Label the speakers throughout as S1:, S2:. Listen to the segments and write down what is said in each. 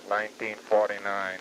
S1: 1949.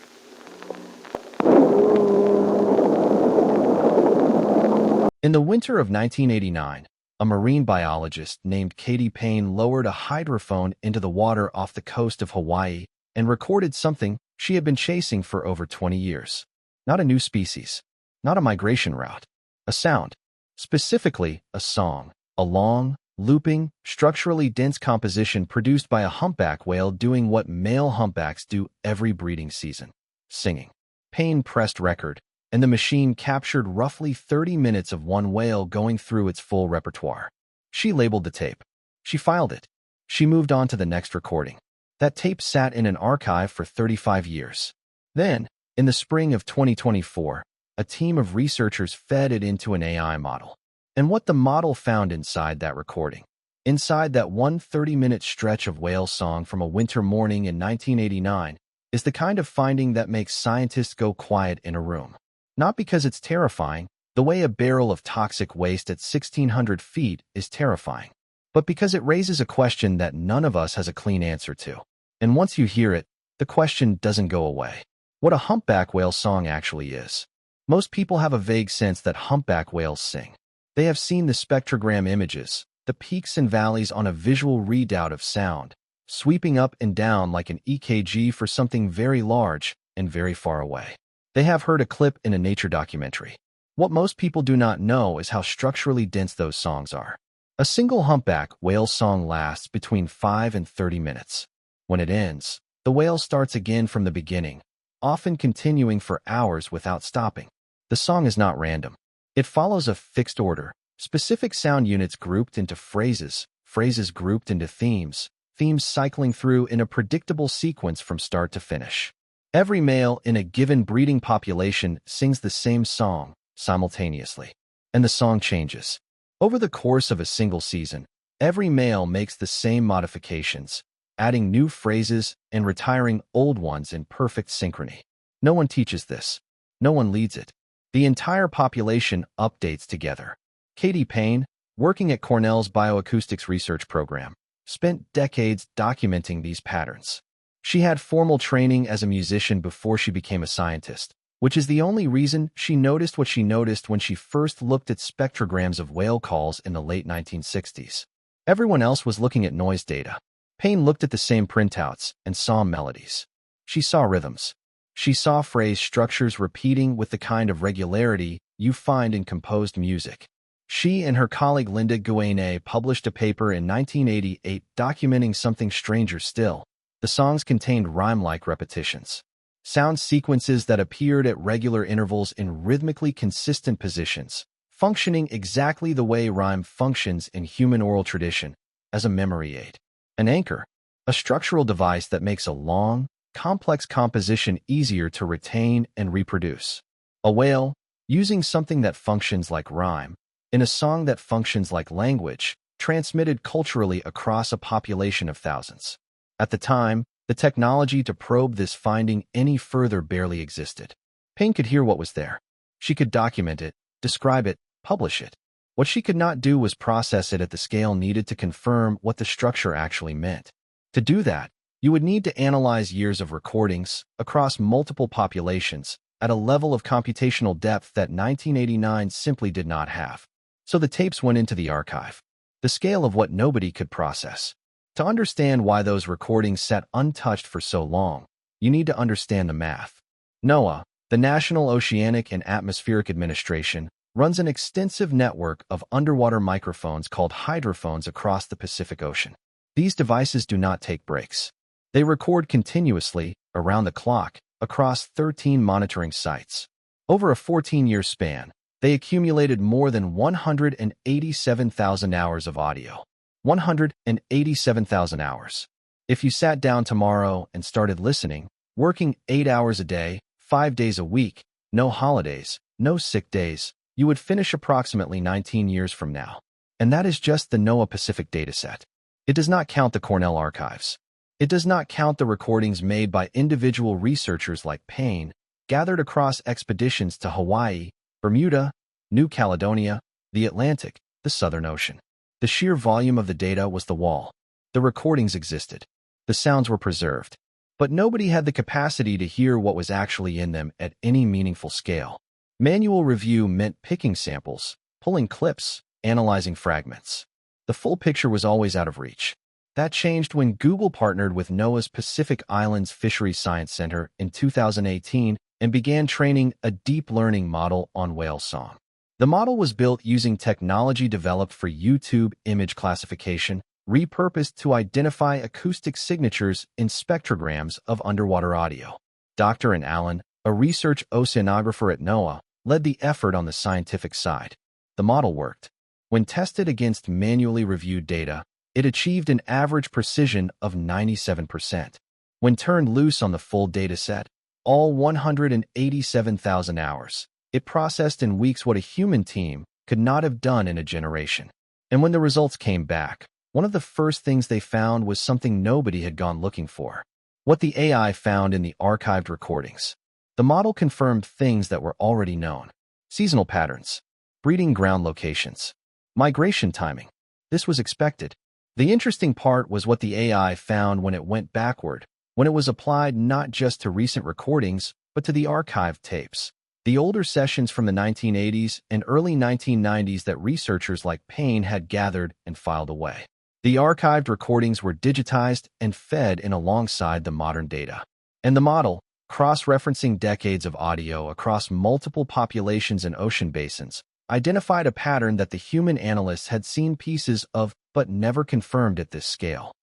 S2: In the winter of 1989, a marine biologist named Katy Payne lowered a hydrophone into the water off the coast of Hawaii and recorded something she had been chasing for over 20 years. Not a new species, not a migration route, a sound, specifically a song, a long, looping, structurally dense composition produced by a humpback whale doing what male humpbacks do every breeding season, singing. Payne pressed record, and the machine captured roughly 30 minutes of one whale going through its full repertoire. She labeled the tape. She filed it. She moved on to the next recording. That tape sat in an archive for 35 years. Then, in the spring of 2024, a team of researchers fed it into an AI model. And what the model found inside that recording, inside that 30-minute stretch of whale song from a winter morning in 1989, is the kind of finding that makes scientists go quiet in a room. Not because it's terrifying, the way a barrel of toxic waste at 1,600 feet is terrifying, but because it raises a question that none of us has a clean answer to. And once you hear it, the question doesn't go away. What a humpback whale song actually is. Most people have a vague sense that humpback whales sing. They have seen the spectrogram images, the peaks and valleys on a visual readout of sound, sweeping up and down like an EKG for something very large and very far away. They have heard a clip in a nature documentary. What most people do not know is how structurally dense those songs are. A single humpback whale song lasts between 5 and 30 minutes. When it ends, the whale starts again from the beginning, often continuing for hours without stopping. The song is not random. It follows a fixed order, specific sound units grouped into phrases, phrases grouped into themes, themes cycling through in a predictable sequence from start to finish. Every male in a given breeding population sings the same song simultaneously, and the song changes. Over the course of a single season, every male makes the same modifications, adding new phrases and retiring old ones in perfect synchrony. No one teaches this. No one leads it. The entire population updates together. Katy Payne, working at Cornell's bioacoustics research program, spent decades documenting these patterns. She had formal training as a musician before she became a scientist, which is the only reason she noticed what she noticed when she first looked at spectrograms of whale calls in the late 1960s. Everyone else was looking at noise data. Payne looked at the same printouts and saw melodies. She saw rhythms. She saw phrase structures repeating with the kind of regularity you find in composed music. She and her colleague Linda Guéné published a paper in 1988 documenting something stranger still. The songs contained rhyme-like repetitions, sound sequences that appeared at regular intervals in rhythmically consistent positions, functioning exactly the way rhyme functions in human oral tradition, as a memory aid. An anchor, a structural device that makes a long, complex composition easier to retain and reproduce. A whale, using something that functions like rhyme, in a song that functions like language, transmitted culturally across a population of thousands. At the time, the technology to probe this finding any further barely existed. Payne could hear what was there. She could document it, describe it, publish it. What she could not do was process it at the scale needed to confirm what the structure actually meant. To do that, you would need to analyze years of recordings across multiple populations at a level of computational depth that 1989 simply did not have. So the tapes went into the archive. The scale of what nobody could process. To understand why those recordings sat untouched for so long, you need to understand the math. NOAA, the National Oceanic and Atmospheric Administration, runs an extensive network of underwater microphones called hydrophones across the Pacific Ocean. These devices do not take breaks. They record continuously, around the clock, across 13 monitoring sites. Over a 14-year span, they accumulated more than 187,000 hours of audio. 187,000 hours. If you sat down tomorrow and started listening, working 8 hours a day, 5 days a week, no holidays, no sick days, you would finish approximately 19 years from now. And that is just the NOAA Pacific dataset. It does not count the Cornell archives. It does not count the recordings made by individual researchers like Payne, gathered across expeditions to Hawaii, Bermuda, New Caledonia, the Atlantic, the Southern Ocean. The sheer volume of the data was the wall. The recordings existed. The sounds were preserved. but nobody had the capacity to hear what was actually in them at any meaningful scale. Manual review meant picking samples, pulling clips, analyzing fragments. The full picture was always out of reach. That changed when Google partnered with NOAA's Pacific Islands Fisheries Science Center in 2018 and began training a deep learning model on whale song. The model was built using technology developed for YouTube image classification, repurposed to identify acoustic signatures in spectrograms of underwater audio. Dr. Allen, a research oceanographer at NOAA, led the effort on the scientific side. The model worked. When tested against manually reviewed data, it achieved an average precision of 97%. When turned loose on the full dataset, all 187,000 hours, it processed in weeks what a human team could not have done in a generation. And when the results came back, one of the first things they found was something nobody had gone looking for. What the AI found in the archived recordings. The model confirmed things that were already known. Seasonal patterns, breeding ground locations, migration timing. This was expected. The interesting part was what the AI found when it went backward, when it was applied not just to recent recordings, but to the archived tapes. The older sessions from the 1980s and early 1990s that researchers like Payne had gathered and filed away. The archived recordings were digitized and fed in alongside the modern data. And the model, cross-referencing decades of audio across multiple populations and ocean basins, identified a pattern that the human analysts had seen pieces of but never confirmed at this scale.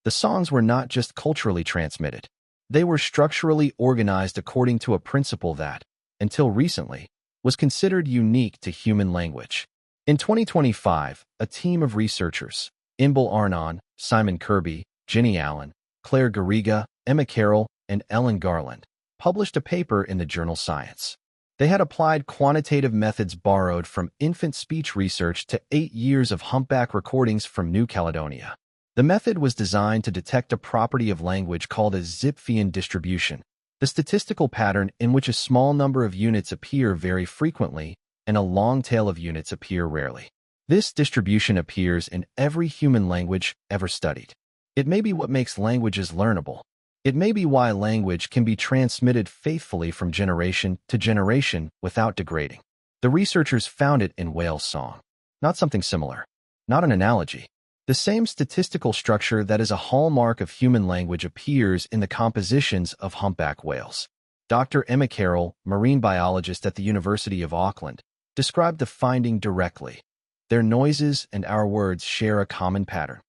S2: The songs were not just culturally transmitted. They were structurally organized according to a principle that, until recently, was considered unique to human language. In 2025, a team of researchers, Inbal Arnon, Simon Kirby, Jenny Allen, Claire Garriga, Emma Carroll, and Ellen Garland, published a paper in the journal Science. They had applied quantitative methods borrowed from infant speech research to 8 years of humpback recordings from New Caledonia. The method was designed to detect a property of language called a Zipfian distribution, the statistical pattern in which a small number of units appear very frequently and a long tail of units appear rarely. This distribution appears in every human language ever studied. It may be what makes languages learnable. It may be why language can be transmitted faithfully from generation to generation without degrading. The researchers found it in whale song. Not something similar. Not an analogy. The same statistical structure that is a hallmark of human language appears in the compositions of humpback whales. Dr. Emma Carroll, marine biologist at the University of Auckland, described the finding directly. Their noises and our words share a common pattern.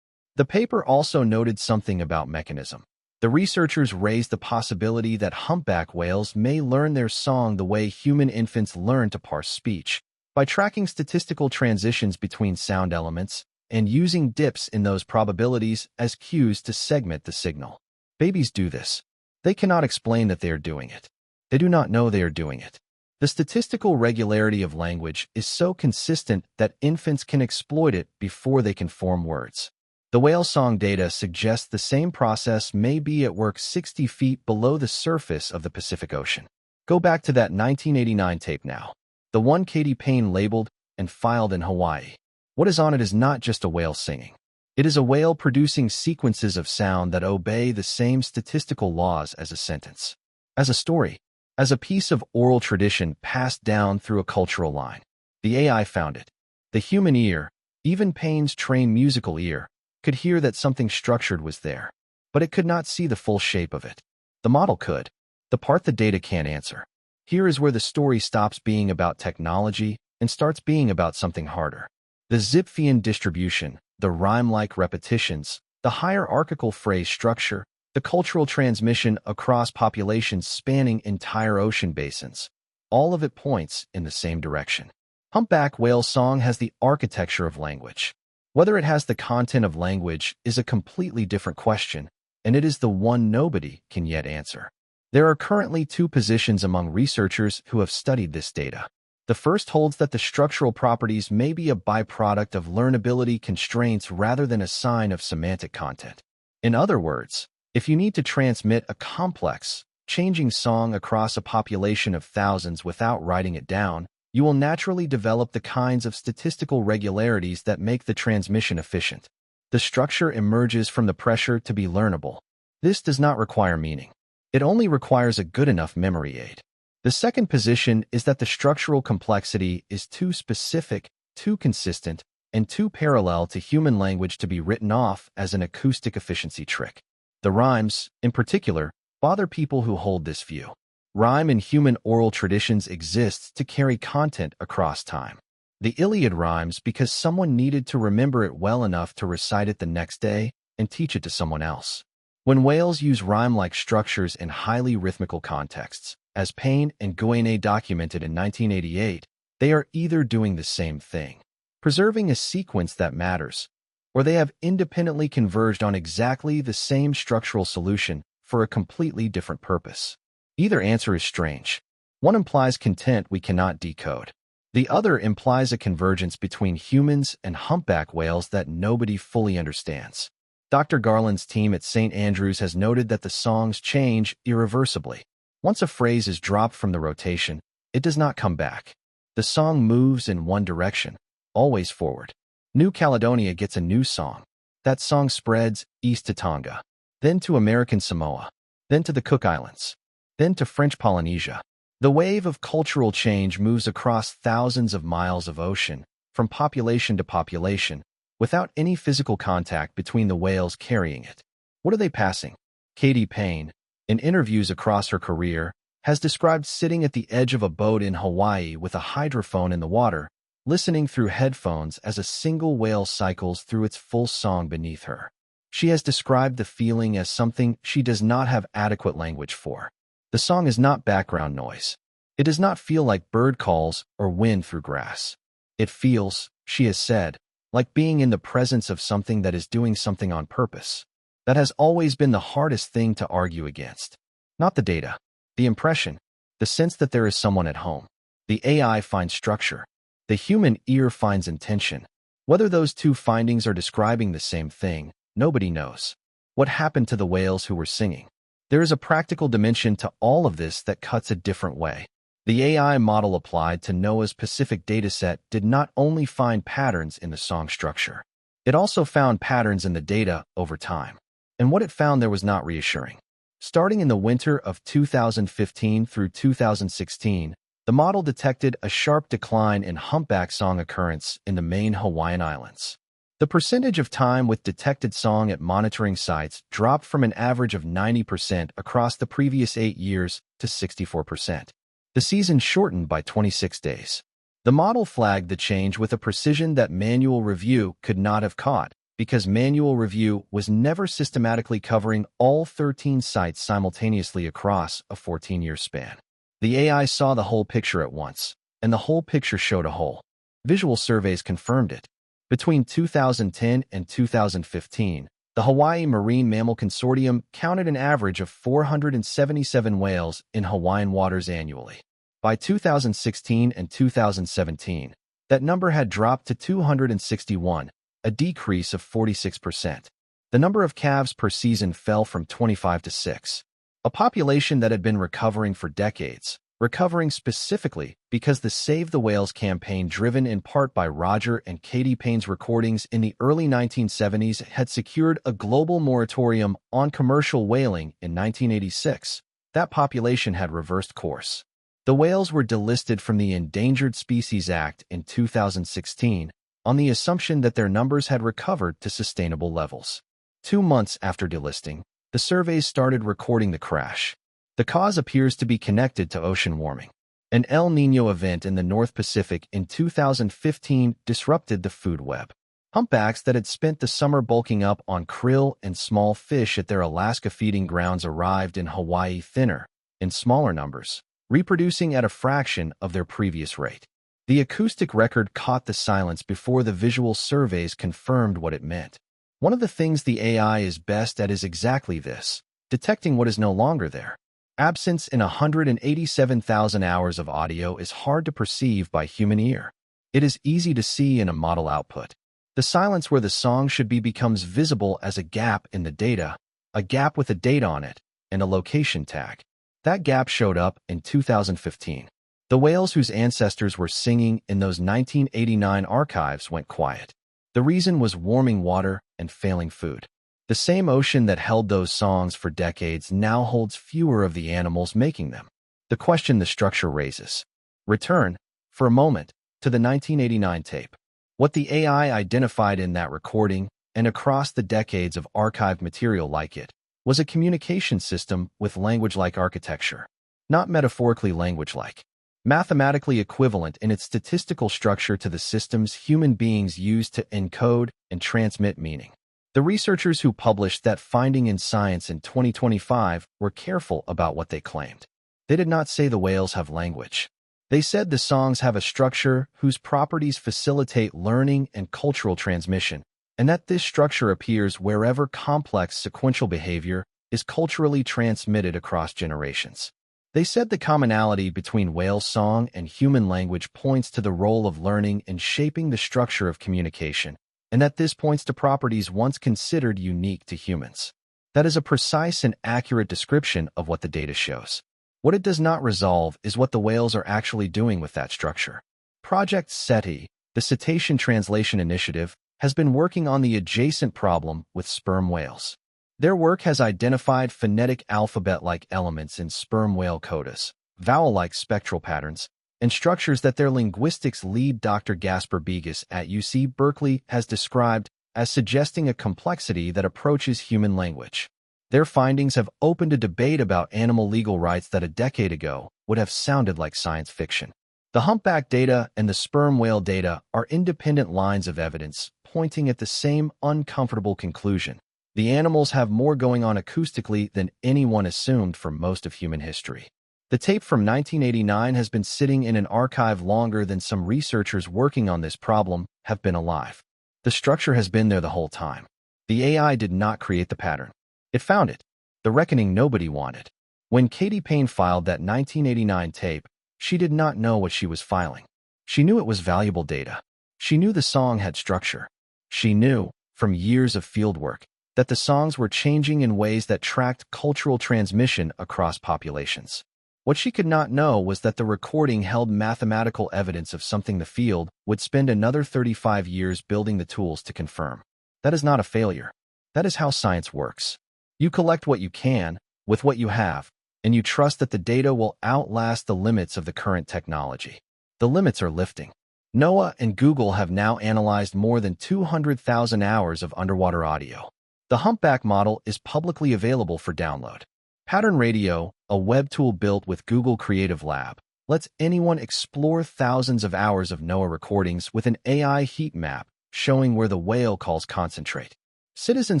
S2: The paper also noted something about mechanism. The researchers raised the possibility that humpback whales may learn their song the way human infants learn to parse speech, by tracking statistical transitions between sound elements and using dips in those probabilities as cues to segment the signal. Babies do this. They cannot explain that they are doing it. They do not know they are doing it. The statistical regularity of language is so consistent that infants can exploit it before they can form words. The whale song data suggests the same process may be at work 60 feet below the surface of the Pacific Ocean. Go back to that 1989 tape now. The one Katy Payne labeled and filed in Hawaii. What is on it is not just a whale singing. It is a whale producing sequences of sound that obey the same statistical laws as a sentence, as a story, as a piece of oral tradition passed down through a cultural line. The AI found it. The human ear, even Payne's trained musical ear, could hear that something structured was there, but it could not see the full shape of it. The model could. The part the data can't answer. Here is where the story stops being about technology and starts being about something harder. The Zipfian distribution, the rhyme-like repetitions, the hierarchical phrase structure, the cultural transmission across populations spanning entire ocean basins. All of it points in the same direction. Humpback whale song has the architecture of language. Whether it has the content of language is a completely different question, and it is the one nobody can yet answer. There are currently 2 positions among researchers who have studied this data. The first holds that the structural properties may be a byproduct of learnability constraints rather than a sign of semantic content. In other words, if you need to transmit a complex, changing song across a population of thousands without writing it down, you will naturally develop the kinds of statistical regularities that make the transmission efficient. The structure emerges from the pressure to be learnable. This does not require meaning. It only requires a good enough memory aid. The second position is that the structural complexity is too specific, too consistent, and too parallel to human language to be written off as an acoustic efficiency trick. The rhymes, in particular, bother people who hold this view. Rhyme in human oral traditions exists to carry content across time. The Iliad rhymes because someone needed to remember it well enough to recite it the next day and teach it to someone else. When whales use rhyme-like structures in highly rhythmical contexts, as Payne and Goyne documented in 1988, they are either doing the same thing, preserving a sequence that matters, or they have independently converged on exactly the same structural solution for a completely different purpose. Either answer is strange. One implies content we cannot decode. The other implies a convergence between humans and humpback whales that nobody fully understands. Dr. Garland's team at St. Andrews has noted that the songs change irreversibly. Once a phrase is dropped from the rotation, it does not come back. The song moves in one direction, always forward. New Caledonia gets a new song. That song spreads east to Tonga, then to American Samoa, then to the Cook Islands, then to French Polynesia. The wave of cultural change moves across thousands of miles of ocean, from population to population, without any physical contact between the whales carrying it. What are they passing? Katy Payne, in interviews across her career, has described sitting at the edge of a boat in Hawaii with a hydrophone in the water, listening through headphones as a single whale cycles through its full song beneath her. She has described the feeling as something she does not have adequate language for. The song is not background noise. It does not feel like bird calls or wind through grass. It feels, she has said, like being in the presence of something that is doing something on purpose. That has always been the hardest thing to argue against. Not the data, the impression, the sense that there is someone at home. The AI finds structure. The human ear finds intention. Whether those two findings are describing the same thing, nobody knows. What happened to the whales who were singing? There is a practical dimension to all of this that cuts a different way. The AI model applied to NOAA's Pacific dataset did not only find patterns in the song structure. It also found patterns in the data over time. And what it found there was not reassuring. Starting in the winter of 2015 through 2016, the model detected a sharp decline in humpback song occurrence in the main Hawaiian Islands. The percentage of time with detected song at monitoring sites dropped from an average of 90% across the previous 8 years to 64%. The season shortened by 26 days. The model flagged the change with a precision that manual review could not have caught, because manual review was never systematically covering all 13 sites simultaneously across a 14-year span. The AI saw the whole picture at once, and the whole picture showed a hole. Visual surveys confirmed it. Between 2010 and 2015, the Hawaii Marine Mammal Consortium counted an average of 477 whales in Hawaiian waters annually. By 2016 and 2017, that number had dropped to 261, a decrease of 46%. The number of calves per season fell from 25 to 6. A population that had been recovering for decades, recovering specifically because the Save the Whales campaign, driven in part by Roger and Katy Payne's recordings in the early 1970s, had secured a global moratorium on commercial whaling in 1986. That population had reversed course. The whales were delisted from the Endangered Species Act in 2016 on the assumption that their numbers had recovered to sustainable levels. 2 months after delisting, the surveys started recording the crash. The cause appears to be connected to ocean warming. An El Niño event in the North Pacific in 2015 disrupted the food web. Humpbacks that had spent the summer bulking up on krill and small fish at their Alaska feeding grounds arrived in Hawaii thinner, in smaller numbers, reproducing at a fraction of their previous rate. The acoustic record caught the silence before the visual surveys confirmed what it meant. One of the things the AI is best at is exactly this, detecting what is no longer there. Absence in 187,000 hours of audio is hard to perceive by human ear. It is easy to see in a model output. The silence where the song should be becomes visible as a gap in the data, a gap with a date on it, and a location tag. That gap showed up in 2015. The whales whose ancestors were singing in those 1989 archives went quiet. The reason was warming water and failing food. The same ocean that held those songs for decades now holds fewer of the animals making them. The question the structure raises. Return, for a moment, to the 1989 tape. What the AI identified in that recording, and across the decades of archived material like it, was a communication system with language-like architecture. Not metaphorically language-like. Mathematically equivalent in its statistical structure to the systems human beings use to encode and transmit meaning. The researchers who published that finding in Science in 2025 were careful about what they claimed. They did not say the whales have language. They said the songs have a structure whose properties facilitate learning and cultural transmission, and that this structure appears wherever complex sequential behavior is culturally transmitted across generations. They said the commonality between whale song and human language points to the role of learning in shaping the structure of communication, and that this points to properties once considered unique to humans. That is a precise and accurate description of what the data shows. What it does not resolve is what the whales are actually doing with that structure. Project SETI, the Cetacean Translation Initiative, has been working on the adjacent problem with sperm whales. Their work has identified phonetic alphabet-like elements in sperm whale codas, vowel-like spectral patterns, and structures that their linguistics lead Dr. Gasper Begas at UC Berkeley has described as suggesting a complexity that approaches human language. Their findings have opened a debate about animal legal rights that a decade ago would have sounded like science fiction. The humpback data and the sperm whale data are independent lines of evidence pointing at the same uncomfortable conclusion. The animals have more going on acoustically than anyone assumed for most of human history. The tape from 1989 has been sitting in an archive longer than some researchers working on this problem have been alive. The structure has been there the whole time. The AI did not create the pattern. It found it, the reckoning nobody wanted. When Katy Payne filed that 1989 tape, she did not know what she was filing. She knew it was valuable data. She knew the song had structure. She knew, from years of fieldwork, that the songs were changing in ways that tracked cultural transmission across populations. What she could not know was that the recording held mathematical evidence of something the field would spend another 35 years building the tools to confirm. That is not a failure. That is how science works. You collect what you can, with what you have, and you trust that the data will outlast the limits of the current technology. The limits are lifting. NOAA and Google have now analyzed more than 200,000 hours of underwater audio. The humpback model is publicly available for download. Pattern Radio, a web tool built with Google Creative Lab, lets anyone explore thousands of hours of NOAA recordings with an AI heat map showing where the whale calls concentrate. Citizen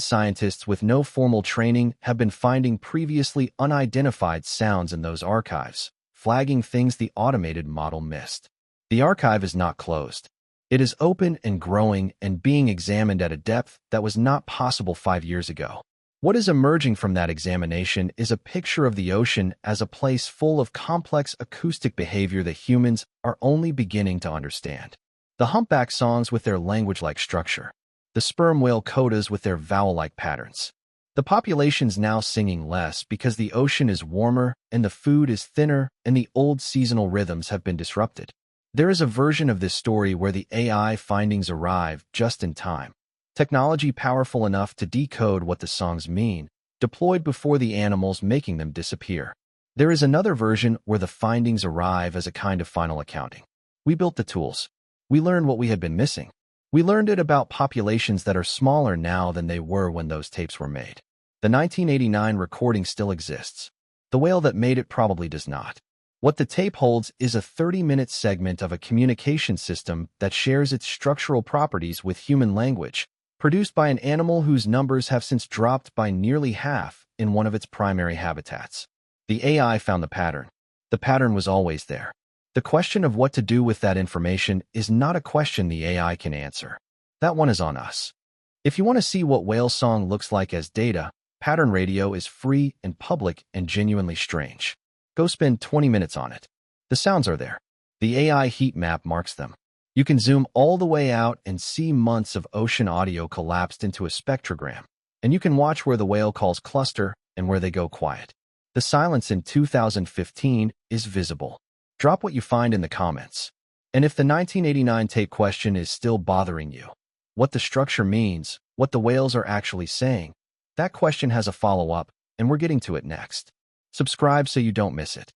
S2: scientists with no formal training have been finding previously unidentified sounds in those archives, flagging things the automated model missed. The archive is not closed. It is open and growing and being examined at a depth that was not possible 5 years ago. What is emerging from that examination is a picture of the ocean as a place full of complex acoustic behavior that humans are only beginning to understand. The humpback songs with their language-like structure. The sperm whale codas with their vowel-like patterns. The population's now singing less because the ocean is warmer and the food is thinner and the old seasonal rhythms have been disrupted. There is a version of this story where the AI findings arrive just in time. Technology powerful enough to decode what the songs mean, deployed before the animals making them disappear. There is another version where the findings arrive as a kind of final accounting. We built the tools. We learned what we had been missing. We learned it about populations that are smaller now than they were when those tapes were made. The 1989 recording still exists. The whale that made it probably does not. What the tape holds is a 30-minute segment of a communication system that shares its structural properties with human language, produced by an animal whose numbers have since dropped by nearly half in one of its primary habitats. The AI found the pattern. The pattern was always there. The question of what to do with that information is not a question the AI can answer. That one is on us. If you want to see what whale song looks like as data, Pattern Radio is free and public and genuinely strange. Go spend 20 minutes on it. The sounds are there. The AI heat map marks them. You can zoom all the way out and see months of ocean audio collapsed into a spectrogram, and you can watch where the whale calls cluster and where they go quiet. The silence in 2015 is visible. Drop what you find in the comments. And if the 1989 tape question is still bothering you, what the structure means, what the whales are actually saying, That question has a follow-up, and we're getting to it next. Subscribe so you don't miss it.